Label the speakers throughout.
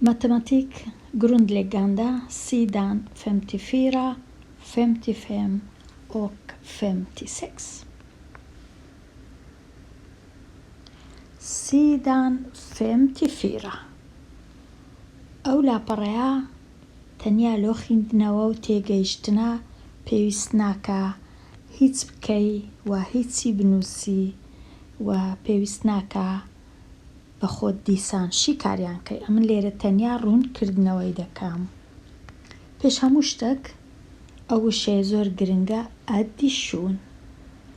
Speaker 1: Matematik grundläggande, sidan 54, 55 och 56. Sidan 54. ئەو لاپەڕەیە تەنیا لۆ خوێندنەوە و تێگەیشتنە پێویست ناکە هیچ بکەی و هیچی بنووسی و پێویست ناکە بە خۆت دیسان شی کاریان کەی. ئەمن لێرە تەنیا ڕوونکردنەوەی دەکەم. پێش هەموو شتێک ئەو وشەیە زۆر گرنگە، ئەدیشون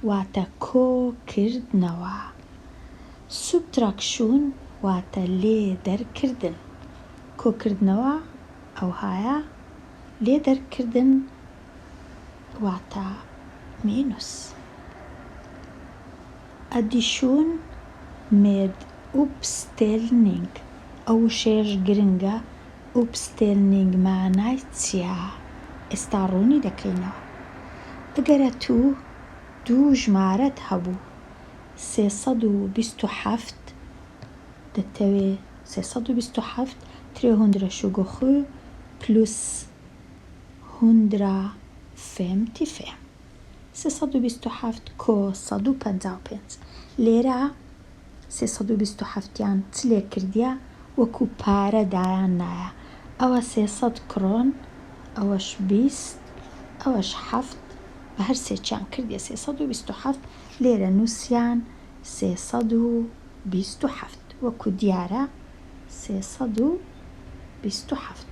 Speaker 1: واتە کۆکردنەوە. سوبتراکشون واتە لێ دەرکردن. کۆکردنەوە ئەوهایە، لێ دەرکردن واتە مینوس. ئەدیشون med uppställning. ئەو وشەیەش گرنگە. uppställning مانای چییە؟ ئێستا ڕوونی دەکەینەوە. ئەگەرە تو دوو ژمارەت هەبوو 327 دەتەوێ 327 327 plus 155 327 کۆ 155 لێرە 327 یان چ لێ کردیە وەکو پارە دایان نایە. ئەوە 300 کڕۆن، ئەوەش 20، ئەوەش 7 بە هەر سێکیان کردیە 327 لێرە نووسیان 327 وەکو دیارە 327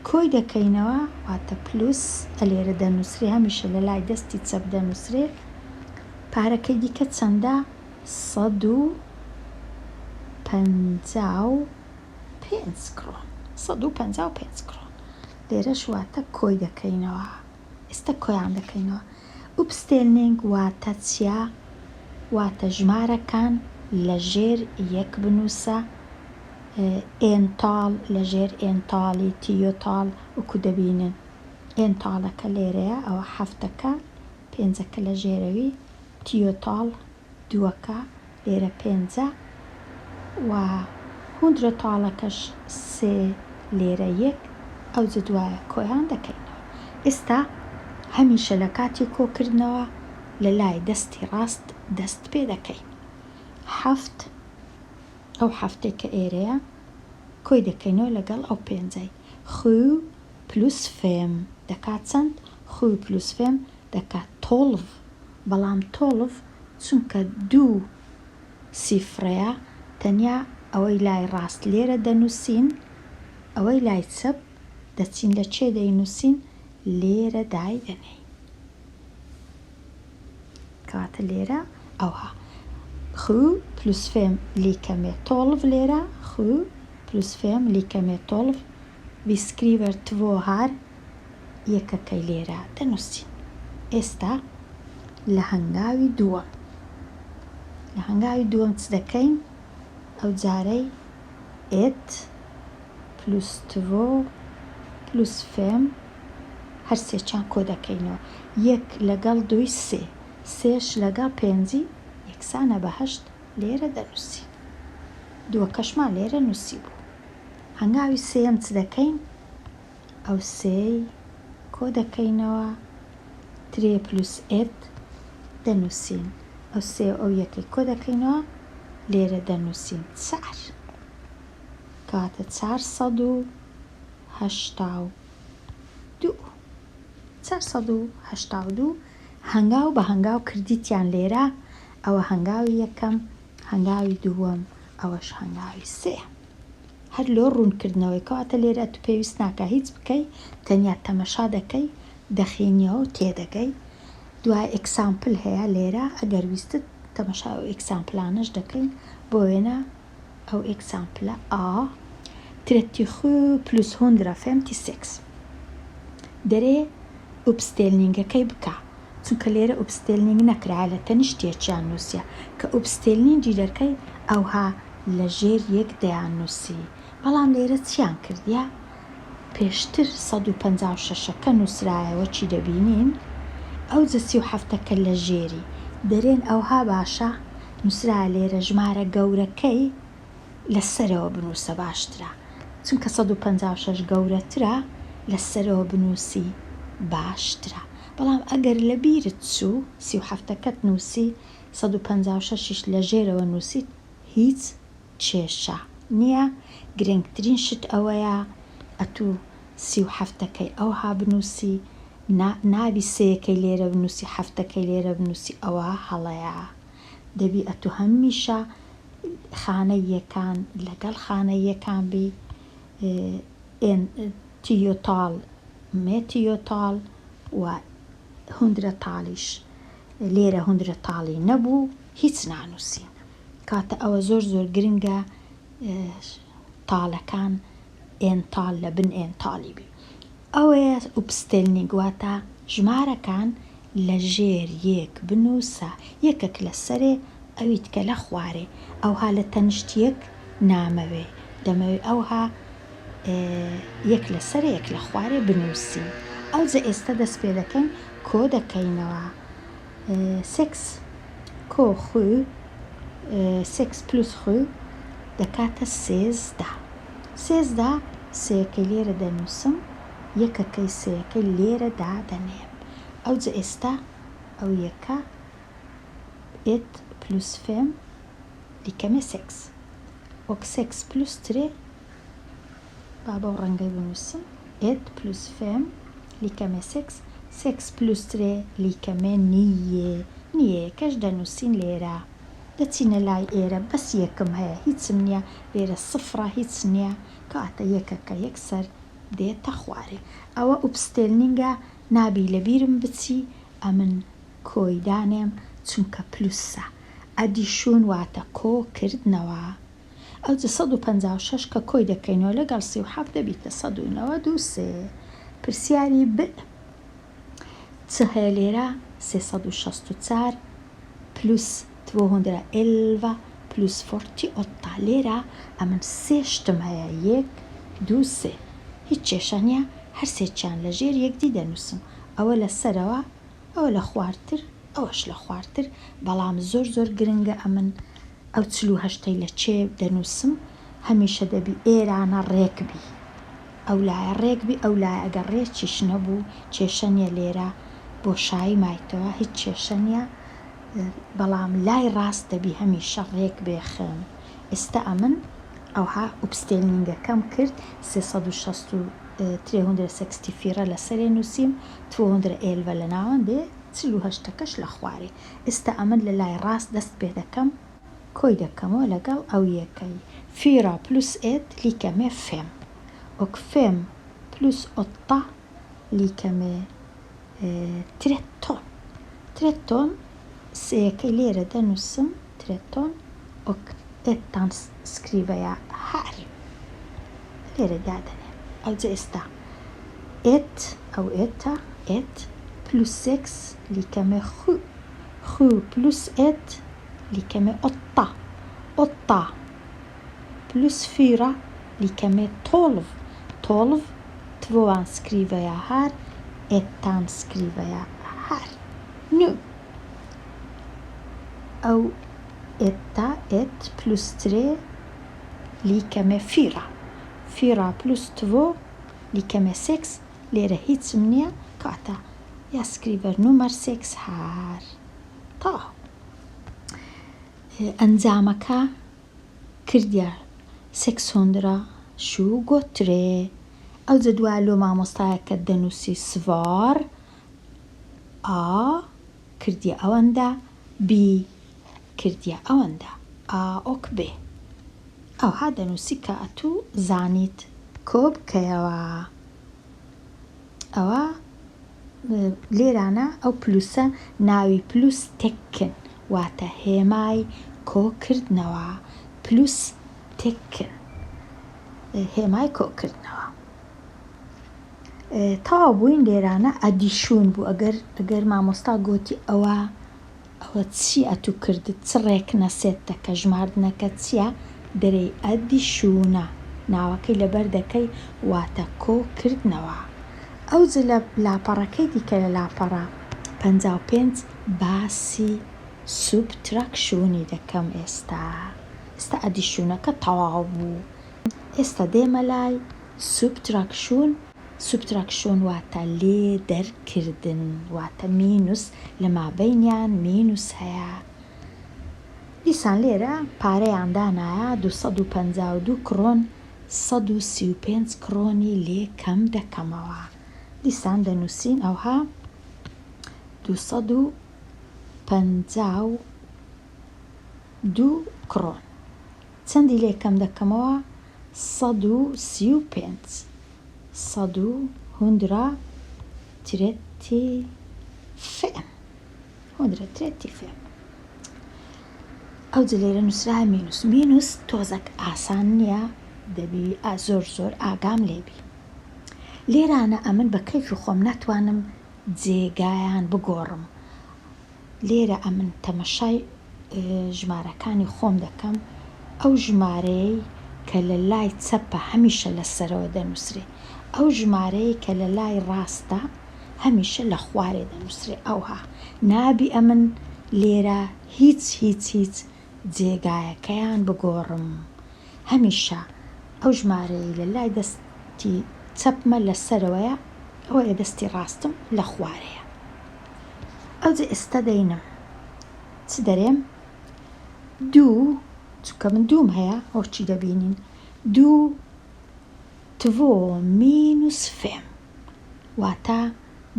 Speaker 1: کۆی دەکەینەوە واتە پلوس لێرە دەنووسرێ، هەمیشە لە لای دەستی چەپ دەنووسرێ. پارەکەی دیکە چەندە؟ 155 کڕۆن. 155 کڕۆن لێرەش واتە کۆی دەکەینەوە. ئێستا کۆیان دەکەینەوە. uppställning واتە چیە؟ واتە ژمارەکان لە ژێر یەک بنووسە. ئێنتاڵ لە ژێر ئێنتاڵی، تیۆتاڵ وەکو دەبینن. ئێنتاڵەکە لێرەیە، ئەوە حەفتەکە، پێنجەکە لە ژێرەوی، تیۆتاڵ دووەکە لێرە پێنجە و هوندرەتاڵەکەش سێ لێرە یەک. ئەو جدوایە کۆیان دەکەینەوە. ئێستا هەمیشە لە کاتی کۆکردنەوە لە لای دەستی ڕاست دەست پێ دەکەین. حەفت، ئەو حەفتێک کە ئێرەیە کۆی دەکەینەوە لەگەڵ ئەو پێنجەی. خو پلوس فێم دەکات چەند؟ خو پلوس فێم دەکات تۆڵڤ. بەڵام تۆڵڤ چونکە دوو سیفرەیە تەنیا ئەوەی لای ڕاست لێرە دەنووسین، ئەوەی لای چەپ دەچین لە چێ دەینووسین؟ لێرە دای دەنێین. کەواتە لێرە ئەوها خو پلوس فێم لیکەمێ تۆڵڤ لێرە خو پلوس فێم لیکەمێ تۆڵڤ بیسکریڤەر تڤۆ هار یەکەکەی لێرە دەنووسین. ئێستا لە هەنگاوی دووەم چ دەکەین؟ ئەو جارەی ئێت پلوس تڤۆ پلوس فێم هەر سێکیان کۆ دەکەینەوە. یەک لەگەڵ دووی سێ، سێش لەگەڵ پێنجی یەکسانە بە هەشت لێرە دەنووسین. دووەکەشمان لێرە نووسی بوو. هەنگاوی سێم چ دەکەین؟ ئەو سێی کۆ دەکەینەوە، ترێ پلوس ئێت دەنووسین. ئەو سێ ئەو یەکەی کۆ دەکەینەوە لێرە دەنووسین 4. کەواتە 482 هەنگاو بە هەنگاو کردیتیان لێرە. ئەوە هەنگاوی یەکەم، هەنگاوی دووەم، ئەوەش هەنگاوی سێ. هەر لۆ ڕوونکردنەوەی. کەواتە لێرە تو پێویست ناکە هیچ بکەی، تەنیا تەمەشا دەکەی، دەخینیەوە و تێدەگەی. دوای ئێکسامپل هەیە لێرە، ئەگەر ویستت تەمەشا و ئێکسامپلانەش دەکەین. بۆ وێنە ئەو ئێکسامپلە ئا 37 plus 156 دەرێ ئوبستێلنینگەکەی بکە، چونکە لێرە ئوبستێلنینگ نەکرا لە تەنیشتێکیان نووسە کە ئوبستێلنینگی دەرکەی ئەوها لە ژێر یەک دەیان نووسی. بەڵام لێرە چیان کردیە؟ پێشتر 156ەکە نووسرایەوە چی دەبینین؟ ئەو 37ەکە لە ژێری دەرێن ئەوها باشە نووسرا لێرە ژمارە گەورەکەی لەسەرەوە بنووسە باشترە، چونکە 156 گەورەترە لەسەرەوە بنووسی باشترە. بەڵام ئەگەر لە بیرت چوو 37ەکەت نووسی 156 لە ژێرەوە نووسیت هیچ کێشە نییە. گرنگترین شت ئەوەیە ئەتوو 37ەکەی ئەوها بنووسی، نابی سەیەکەی لێرە بنووسی 7ەکەی لێرە بنووسی، ئەوە هەڵەیە. دەبی ئەتوو هەمیشە خانەی یەکان لەگەڵ خانەی یەکان بی، تیۆتاڵ مێتیۆتاڵ و 100 تاڵیش لێرە 100 تاڵی نەبوو هیچ نانووسین، کاتە ئەوە زۆر زۆر گرنگە تاڵەکان ئێن تاڵ لە بن ئێن تاڵی بی. ئەوەیە ئوبستێلنی گواتە ژمارەکان لە ژێر یەک بنووسە، یەکێک لە سەرێ ئەویت کە لە خوارێ، ئەوها لە تەنیشتیەک نامەوێ، دەمەوێ ئەوها یەک لە سەر یەک لە خوارێ بنووسی. ئەو جە ئێستا دەست پێ دەکەین کۆ دەکەینەوە. 6 کۆ خو 6 پلوس خو دەکاتە 13 سەیەکەی لێرە دەنووسم، یەکەکەی سەیەکەی لێرەدا دەنێم. ئەو جە ئێستا ئەو یەکە 8 پلوس فێم دیکەمێ 6 وەک 6 پلوس 3 با بەو ڕەنگەی بنووسم 8 پلوس فێم لیکەمێ 6 پلوس 3 لیکەمێ نییە کەش دەنووسین لێرە، دەچینە لای ئێرە بەس یەکم هەیە هیچم نییە، لێرە سفرە هیچ نییە، کاتە یەکەکە یەکسەر دێتە خوارێ. ئەوە ئوبستێلنینگە، نابی لەبیرم بچی ئەمن کۆی دانێم چونکە پلوسە. ئەدیشون واتە کۆ کردنەوە. ئەو 156 کە کۆی دەکەینەوە لەگەڵ 37 دەبیتە 192. پرسیاری ب چ هەیە لێرە 364 پلوس 211 پلوس 48. لێرە ئەمن سێ شتم هەیە 1 2 3 هیچ کێشە نییە، هەر سێکیان لە ژێر یەکدی دەنووسم، ئەوە لە سەرەوە ئەوە لە خوارتر ئەوەش لە خوارتر. بەڵام زۆر زۆر گرنگە ئەمن ئەو 48 لە چێ دەنووسم هەمیشە دەبی ئێرانە ڕێکبی، ئەو لایە ڕێکبی، ئەو لایە ئەگەر ڕێکیش نەبوو کێشە نییە، لێرە بۆ شایی مایتەوە هیچ کێشە نییە، بەڵام لای ڕاست دەبی هەمیشە ڕێک بێخم. ئێستا ئەمن ئەوها ئوبستێلنینگەکەم کرد 364 لە سەرێ نووسیم، 211 لە ناوەن دێ 48کەش لە خوارێ. ئێستا ئەمن لە لای ڕاست دەست پێ دەکەم، کۆی دەکەمەوە لەگەڵ ئەو یەکەی 4 پلوس 8 لیکەمێ فێم وەک فێم پلوس 8 لیکەمێ 13 سەیەکەی لێرە دەنووسم 13 وەک ئێتان سکریڤەیە هەر لێرە دادەنێم. ئەو جە ئێستا ئەو ئێتە پلوس 6 لیکەمێ خو پلوس 8 لیکەمێ 8 پلوس 4 لیکەمێ 12 tvåan skriver jag här, ettan skriver jag här. Nu. أو 1 plus 3 lika med 4. 4 plus 2 lika med 6. Lera hit som ni kata. Jag skriver nummer 6 här. Ta. أنزامك كرديا 623. أو زدوالو مع مستايك الدنوسي سفار كرديا أوندا بي كرديا أوندا أوك بي أو هذا نوسيكا أتو زانيت كوب كيوا أو ليرانا أو بلوسا ناوي بلوس تكن واتا هيماي كو كردنوا بلوس تكن هێمای کۆکردنەوە. تاوا بووین لێرانە ئەدیشون بوو. ئەگەر مامۆستا گوتی ئەوە چی ئەتو کردت چ ڕێک نەسێتە کە ژماردنەکە چییە دەرەی ئەدیشونە ناوەکەی لەبەر دەکەی واتە کۆکردنەوە. ئەو جە لە لاپەڕەکەی دیکە لە لاپەڕە 55 باسی سوبتراکشنی دەکەم. ئێستا ئێستا ئەدیشونەکە تەواو بوو. ئێستا دێمە لای سوبتراکشن واتە لێ دەرکردن، واتە مینوس لە مابەینیان مینوس هەیە. دیسان لێرە پارەیان دانایە 252 کڕۆن 135 کڕۆنی لێ کەم دەکەمەوە. دیسان دەنووسین ئەوها 252 کڕۆن چەندی لێ کەم دەکەمەوە 135 130 ئەو لێرە نووسرا مینوس تۆزەک ئاسان نییە، دەبی زۆر ئاگام لێبی. لێرانە ئەمن بە کەیفی خۆم ناتوانم جێگایان بگۆڕم. لێرە ئەمن تەمەشای ژمارەکانی خۆم دەکەم. ئەو ژمارەی کە لە لای چەپە هەمیشە لەسەرەوە دەنووسرێ، ئەو ژمارەی کە لە لای ڕاستە هەمیشە لە خوارێ دەنووسرێ. ئەوها نابی ئەمن لێرە هیچ جێگایەکەیان بگۆڕم. هەمیشە ئەو ژمارەی لە لای دەستی چەپمە لەسەرەوەیە، ئەوە دەستی ڕاستم لە خوارەیە. ئەوجێ ئێستا دەینم چ دەرێم؟ دوو، چونکە من دووم هەیە ئەوچی دەبینین 2 مینوس فێم واتە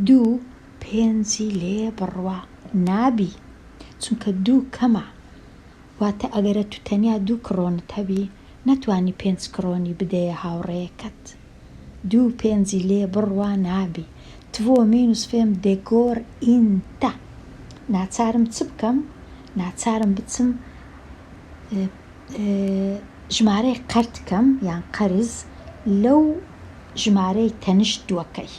Speaker 1: 2 پێنجی لێ بڕوە. نابی چونکە 2 کەمە، واتە ئەگەرە تو تەنیا 2 کڕۆنت هەبی نەتوانی 5 کڕۆنی بدەیە هاوڕێیەکەت. 2 پێنجی لێ بڕوە نابی. 2 مینوس فێم دێگۆر ئینتە. ناچارم چ بکەم؟ ناچارم بچم ژمارەی قەرتکەم یان قەرز لەو ژمارەی تەنیشت دووەکەی.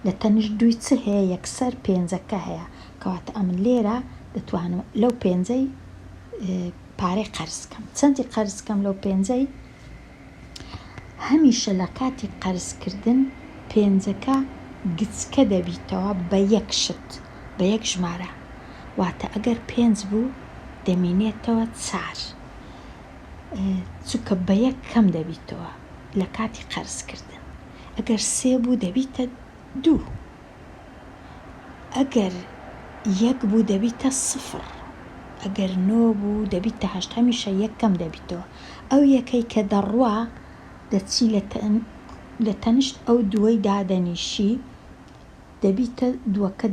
Speaker 1: لە تەنیشت دووی چ هەیە؟ یەکسەر پێنجەکە هەیە، کەواتە ئەمن لێرە دەتوانم لەو پێنجەی پارەی قەرزکەم. چەندی قەرزکەم لەو پێنجەی؟ هەمیشە لە کاتی قەرزکردن پێنجەکە گچکە دەبیتەوە بە یەک شت، بە یەک ژمارە. واتە ئەگەر 5 بوو دەمێنێتەوە 4، چونکە بە یەک کەم دەبیتەوە لە کاتی قەرزکردن. ئەگەر 3 بوو دەبیتە 2، ئەگەر 1 بوو دەبیتە 0، ئەگەر 9 بوو دەبیتە 8. هەمیشە یەک کەم دەبیتەوە. ئەو یەکەی کە دەڕوا دەچی لە تەنیشت ئەو دووەی دادەنیشی دەبیتە دووەکە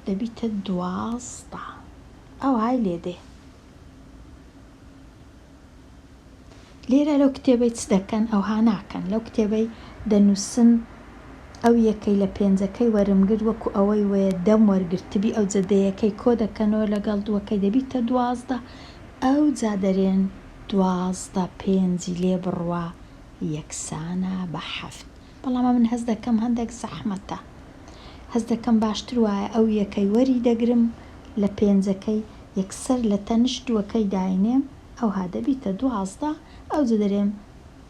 Speaker 1: دەبیتە 12. ئەو های لێدێ. لێرە لەو کتێبەی چ دەکەن؟ ئەوها ناکەن. لەو کتێبەی دەنووسن ئەو یەکەی لە پێنجەکەی وەرمگرت وەکو ئەوەی وەیە دەم وەرگرتبی، ئەو جەدەیەکەی کۆ دەکەنەوە لەگەڵ دووەکەی دەبیتە 12. ئەو جا دەرێن 12 پێنجی لێ بڕوە یەکسانە بە 7. بەڵام من هەز دەکەم هەندێک زەحمەتە، هەز دەکەم باشتر وایە ئەو یەکەی وەری دەگرم لە پێنجەکەی یەکسەر لە تەنیشت دووەکەی داینێم، ئەو ها دەبیتە 12. ئەو جا دەرێم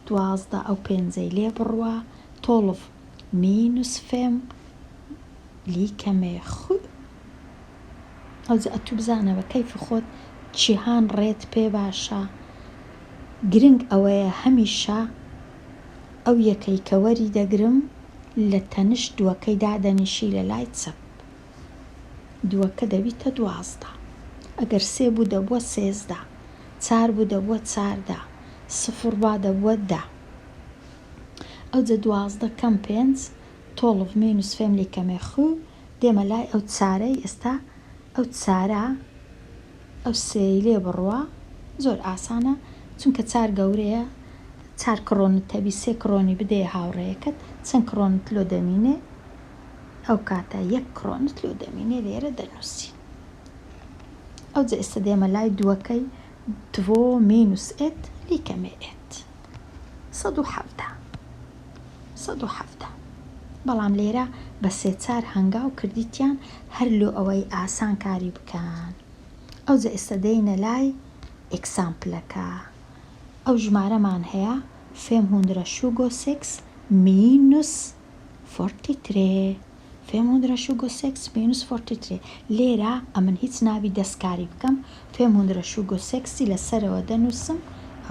Speaker 1: 12 ئەو پێنجەی لێ بڕوە 12 مینوس فێم لیکەمێ خو. ئەو جا ئەتوو بزانە بە کەیفی خۆت چیهان ڕێت پێ باشە. گرنگ ئەوەیە هەمیشە ئەو یەکەی کە وەری دەگرم لە تەنیشت دووەکەی دادەنیشی لە لای چەپ، دووەکە دەبیتە 12. ئەگەر 3 بوو دەبووە 13، 4 بوو دەبووە 4، 0 بوو دەبووە 10. ئەو جە 12 کەم 5 12 مینوس فێم لیکەمێ خو. دێمە لای ئەو چارەی. ئێستا ئەو چارە ئەو سێی لێ بڕوە زۆر ئاسانە، چونکە 4 گەورەیە. 4 کڕۆنت هەبی 3 کڕۆنی بدەیە هاوڕێیەکەت، چەند کڕۆنت لۆ دەمینێ؟ ئەو کاتە 1 کڕۆنت لۆ دەمینێ. لێرە دەنووسی. ئەو جە ئێستا دێمە لای دووەکەی 2 مینوس ئێت لیکەمێ ئێت 170. بەڵام لێرە بە 3-4 هەنگاو کردیتیان هەر لۆ ئەوەی ئاسان کاری بکەن. ئەو جە ئێستا دەینە لای ئێکسامپلەکە. ئەو ژمارەمان هەیە فێم 126 مینوس 43 526 minus 43 لێرە ئەمن هیچ ناوی دەستکاری بکەم 526 لەسەرەوە دەنووسم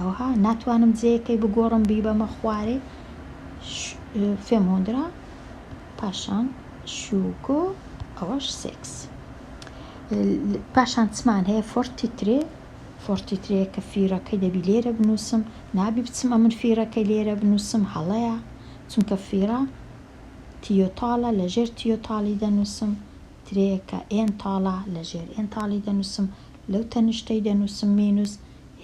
Speaker 1: ئەوها ناتوانم جێیەکەی بگۆڕم بی بەمە خوارێ 500 پاشان شوگۆ ئەوەش 6 پاشان چمان هەیە 43 کە فیرەکەی دەبی لێرە بنووسم نابی بچم ئەمن فیرەکەی لێرە بنووسم هەڵەیە چونکە فیرە تیۆتاڵە لەژێر تیۆتاڵی دەنووسم ترەیەکە ئێن تاڵە لەژێر ئێن تاڵی دەنووسم لەو تەنیشتەی دەنووسم مینوس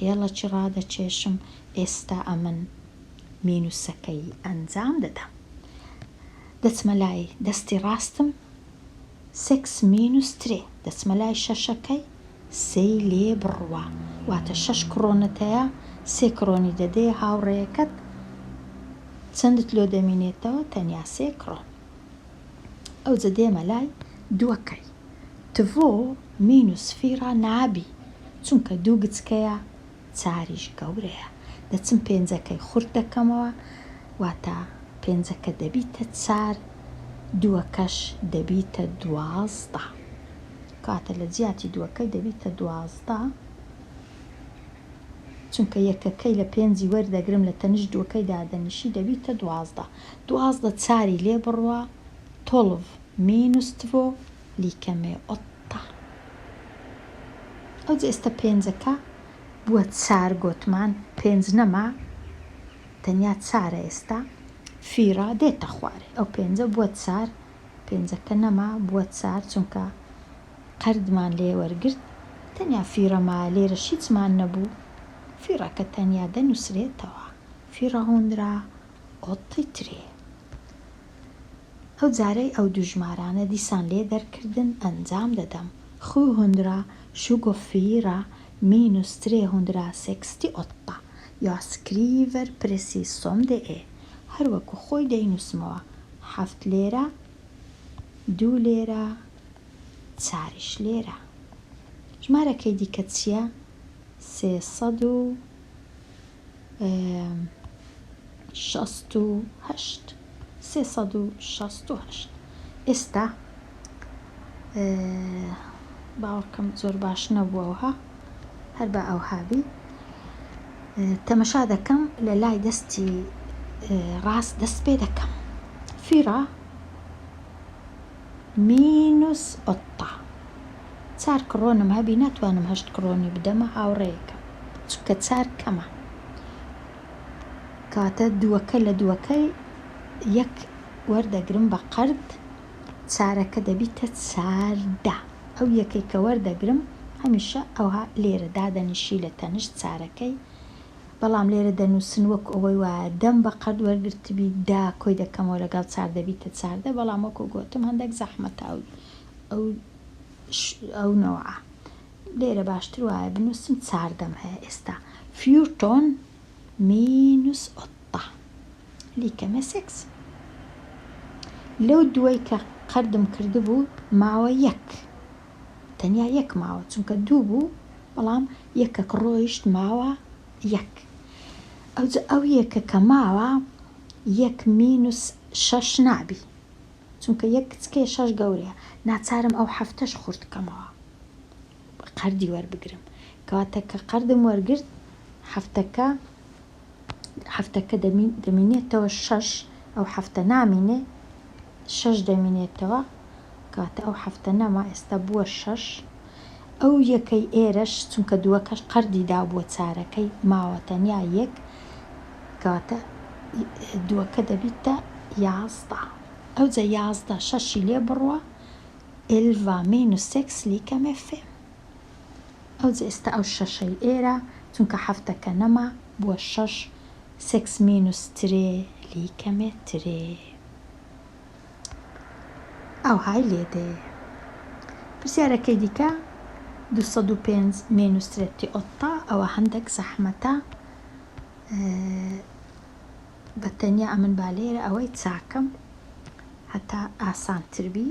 Speaker 1: هێڵە چی ڕادەچێشم ئێستا ئەمن مینوسەکەی ئەنجام دەدەم دەچمە لای دەستی ڕاستم 6 مینوس 3 دەچمە لای شەشەکەی سێی لێ بڕوە واتە 6 کڕۆنت هەیە 3 کڕۆنی دەدێ هاوڕێیەکەت چەندت لۆ دەمینێتەوە تەنیا 3 کڕۆن ئەو جە دێمە لای دووەکەی تڤۆ مینوس فیرە نابی چونکە دوو گچکەیە چاریش گەورەیە دەچم پێنجەکەی خورد دەکەمەوە واتە پێنجەکە دەبیتە 4 دووەکەش دەبیتە 12 کاتە لە جیاتی دووەکەی دەبیتە 12 چونکە یەکەکەی لە 5 وەردەگرم لە تەنیشت دووەکەی دادەنیشی دەبیتە 12 چاری لێ بڕوە 12 مینوس تڤۆ لیکەمێ 8 ئەو ئێستا پێنجەکە بووە 4 گۆتمان 5 نەما تەنیا 4 ئێستا فیرە دێتە خوارێ ئەو پێنجە بووە 4 پێنجەکە نەما بووە 4 چونکە قەردمان لێ وەرگرت تەنیا فیرەما لێرە هیچمان نەبوو فیرەکە تەنیا دەنووسرێتەوە فیرە هوندرا ئۆتی ترێ ئەو جارەی ئەو دوو ژمارانە دیسان لێ دەرکردن ئەنجام دەدەم خو هوندرا شوگۆ فیرە minus 368 jag skriver precis som det är هەروەکو خۆی دەینووسمەوە 7 لێرە 2 لێرە 4 لێرە ژمارەکەی دیکە چییە 368 ئێستا باوەڕکەم زۆر باش نەبووەوە هەر بە ئەو هاوی تەمەشا دەکەم لە لای دەستی ڕاست دەست پێ دەکەم فیرە مینوس 4 کڕۆنم هەبی ناتوانم 8 کڕۆنی بدەمە هاوڕێیەکەم چونکە 4 کەمە کاتە دووەکە لە دووەکەی یەک وەردەگرم بە قەرد چارەکە دەبیتە 4 ئەو یەکەی کە وەردەگرم هەمیشە ئەوها لێرە دادەنیشی لە تەنیشت چارەکەی بەڵام لێرە دەنووسن وەکو ئەوەی وایە دەم بە قەرد وەرگرتبی دا کۆی دەکەمەوە لەگەڵ 4 دەبیتە 4 بەڵام وەکو گوتم هەندێک زەحمەتە ئەو نەوە لێرە باشتر وایە بنووسم 4 دەم هەیە ئێستا 14 مینوس 8 لیکەمە 6 لەو دووەی کە قەردم کردبوو ماوە 1 تەنیا 1 ماوە چونکە 2 بوو بەڵام یەکێک ڕۆیشت ماوە 1 ئەو یەکە کە ماوە 1 مینوس 6 نابی چونکە 1 کچکێ 6 گەورەیە ناچارم ئەو 7ش خوردکەمەوە قەردی وەربگرم کەواتە کە قەردم وەرگرت هەفتەکە دەمینێتەوە 6 ئەو 7 نامینێ 6 دەمینێتەوە کاتە ئەو 7 نەما ئێستا بووە 6 ئەو یەکەی ئێرەش چونکە دووەکەش قەردی دا بووە چارەکەی ماوە تەنیا 1 کاتە دووەکە دەبیتە 11 ئەو جە 11 6 لێ بڕوە 11 مینوس 6 لیکەمە فێ ئەو جە ئێستا ئەو 6ەی ئێرە چونکە 7ەکە نەما بووە 6 6 مینوس 3 لیکەمە 3 ئەو های لێدێ پرسیارەکەی دیکە 205 مینوس 38 ئەوە هەندێک زەحمەتە بە تەنیا ئەمن با لێرە ئەوەی چاکەم هەتا ئاسانتربی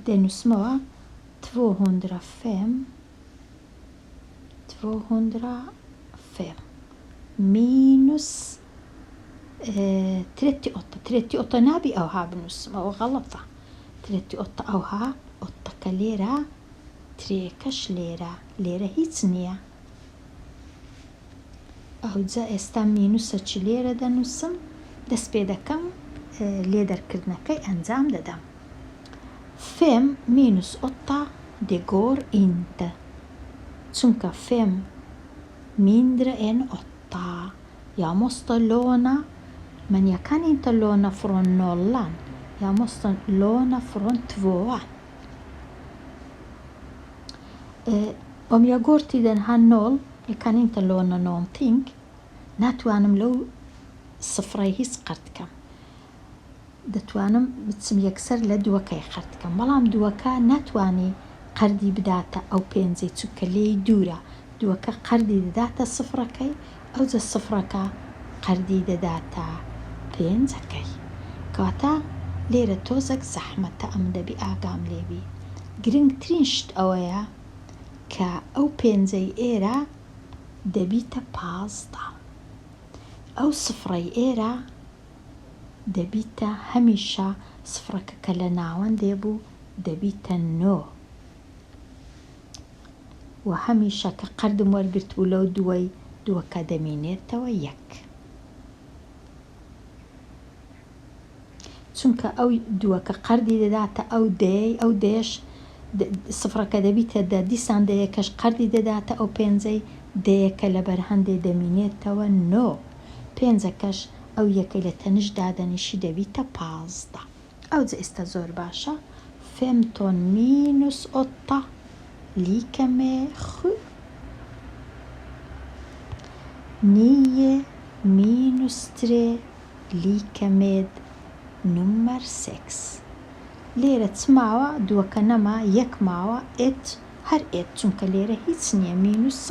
Speaker 1: دەنووسمەوە 200 فێم مینوس ترێتی ئۆتە نابی ئەوها بنووسم، ئەوە غەڵەتە. ترێتی ئۆتە ئەوها ئۆتەکە لێرە، ترێکەش لێرە هیچ نییە. ئەوجا ئێستا مینوسە چ لێرە دەنووسم، دەست پێ دەکەم لێ دەرکردنەکەی ئەنجام دەدەم. 5 minus 8 det går inte. Chunka 5 mindre än 8. Jag måste låna, men jag kan inte låna från nollan. Jag måste låna från 2. Om jag går till den här 0, jag kan inte låna någonting. ناتوانم لەو سفرەی هیچ قەرتکەم. دەتوانم بچم یەکسەر لە دووەکەی قەرتکەم، بەڵام دووەکە ناتوانی قەردی بداتە ئەو پێنجەی چونکە لێی دوورە. دووەکە قەردی دەداتە سفرەکەی، ئەوجا سفرەکە قەردی دەداتە پێنجەکەی. کەواتە لێرە تۆزێک زەحمەتە، ئەم دەبی ئاگام لێبی. گرنگترین شت ئەوەیە کە ئەو پێنجەی ئێرە دەبیتە 15. ئەو سفرەی ئێرە دەبیتە هەمیشە سفرەکە کە لە ناوەندێ بوو دەبیتە 9. و هەمیشە کە قەردم وەرگرت بوو لەو دووەکە دەمێنێتەوە 1. چونکە ئەو دووەکە قەردی دەداتە ئەو دەی، ئەو دێش سفرەکە دەبیتە دە، دیسان دەیەکەش قەردی دەداتە ئەو پێنجەی دەیەکە لە بەرهەندێ دەمێنێتەوە 9. پێنجەکەش ئەو یەکەی لە تەنش دادەنیشی دەبیتە 15. ئەوجا ئێستا زۆر باشە. 15 minus 8 lika med 7. 9 minus 3 lika med nummer 6. لێرە چ ماوە؟ دووەکە نەما، یەک ماوە، هەر چونکە لێرە هیچ نییە، مینوس 0.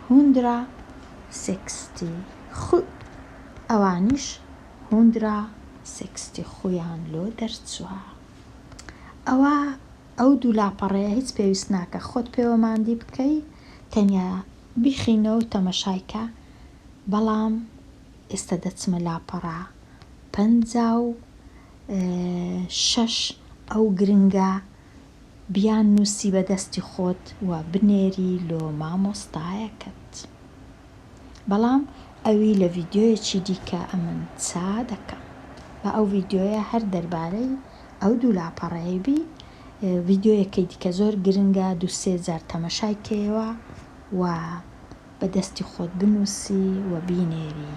Speaker 1: 167. ئەوانیش 167یان لۆ دەرچووە. ئەو دوو لاپەڕەیە هیچ پێویست ناکە خۆت پێوەماندی بکەی، تەنیا بیخینەوە و تەمەشایکە. بەڵام ئێستا دەچمە لاپەڕە 56. ئەو گرنگە بیان نووسی بەدەستی خۆت و بنێری لۆ مامۆستایەکەت. بەڵام ئەوی لە ڤیدیۆیەکی دیکە ئەمن چا دەکەم بە ئەو ڤیدیۆیە هەر دەربارەی ئەو دوو لاپەڕەیە بی. ڤیدیۆیەکەی دیکە زۆر گرنگە، 2-3 جار تەمەشای کەیەوە و بەدەستی خۆت بنووسی و بینێری.